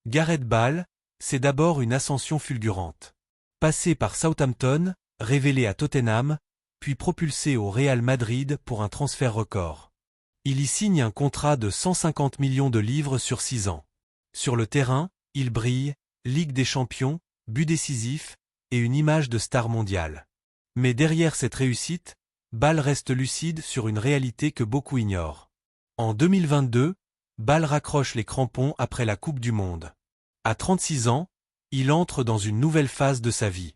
Gareth Bale, c'est d'abord une ascension fulgurante. Passé par Southampton, révélé à Tottenham, puis propulsé au Real Madrid pour un transfert record. Il y signe un contrat de 150 millions de livres sur 6 ans. Sur le terrain, il brille, Ligue des Champions, but décisif, et une image de star mondiale. Mais derrière cette réussite, Bale reste lucide sur une réalité que beaucoup ignorent. En 2022, Bale raccroche les crampons après la Coupe du Monde. À 36 ans, il entre dans une nouvelle phase de sa vie.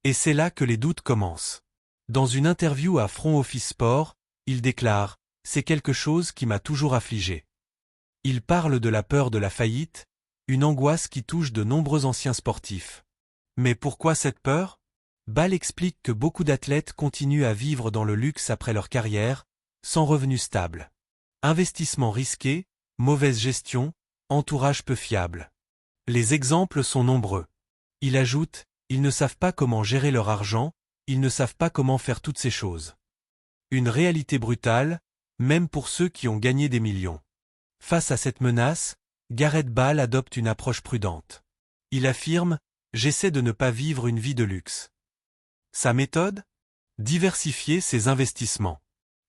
Et c'est là que les doutes commencent. Dans une interview à Front Office Sport, il déclare « C'est quelque chose qui m'a toujours affligé ». Il parle de la peur de la faillite, une angoisse qui touche de nombreux anciens sportifs. Mais pourquoi cette peur? Bale explique que beaucoup d'athlètes continuent à vivre dans le luxe après leur carrière, sans revenus stables. Investissement risqué, mauvaise gestion, entourage peu fiable. Les exemples sont nombreux. Il ajoute, ils ne savent pas comment gérer leur argent, ils ne savent pas comment faire toutes ces choses. Une réalité brutale, même pour ceux qui ont gagné des millions. Face à cette menace, Gareth Bale adopte une approche prudente. Il affirme, j'essaie de ne pas vivre une vie de luxe. Sa méthode? Diversifier ses investissements.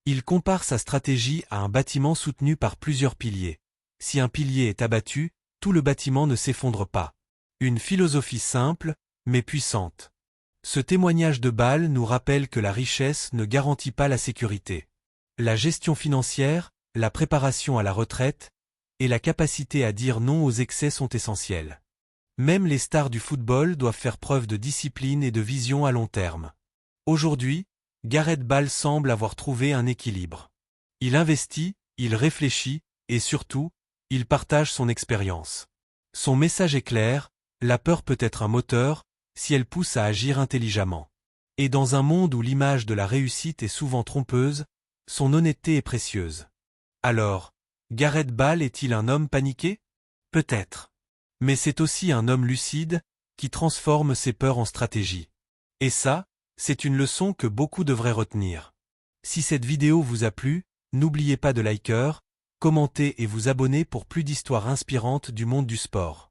Il compare sa stratégie à un bâtiment soutenu par plusieurs piliers. Si un pilier est abattu, tout le bâtiment ne s'effondre pas. Une philosophie simple, mais puissante. Ce témoignage de Bale nous rappelle que la richesse ne garantit pas la sécurité. La gestion financière, la préparation à la retraite, et la capacité à dire non aux excès sont essentielles. Même les stars du football doivent faire preuve de discipline et de vision à long terme. Aujourd'hui, Gareth Bale semble avoir trouvé un équilibre. Il investit, il réfléchit, et surtout, il partage son expérience. Son message est clair, la peur peut être un moteur, si elle pousse à agir intelligemment. Et dans un monde où l'image de la réussite est souvent trompeuse, son honnêteté est précieuse. Alors, Gareth Bale est-il un homme paniqué? Peut-être. Mais c'est aussi un homme lucide, qui transforme ses peurs en stratégie. Et ça, c'est une leçon que beaucoup devraient retenir. Si cette vidéo vous a plu, n'oubliez pas de liker, commenter et vous abonner pour plus d'histoires inspirantes du monde du sport.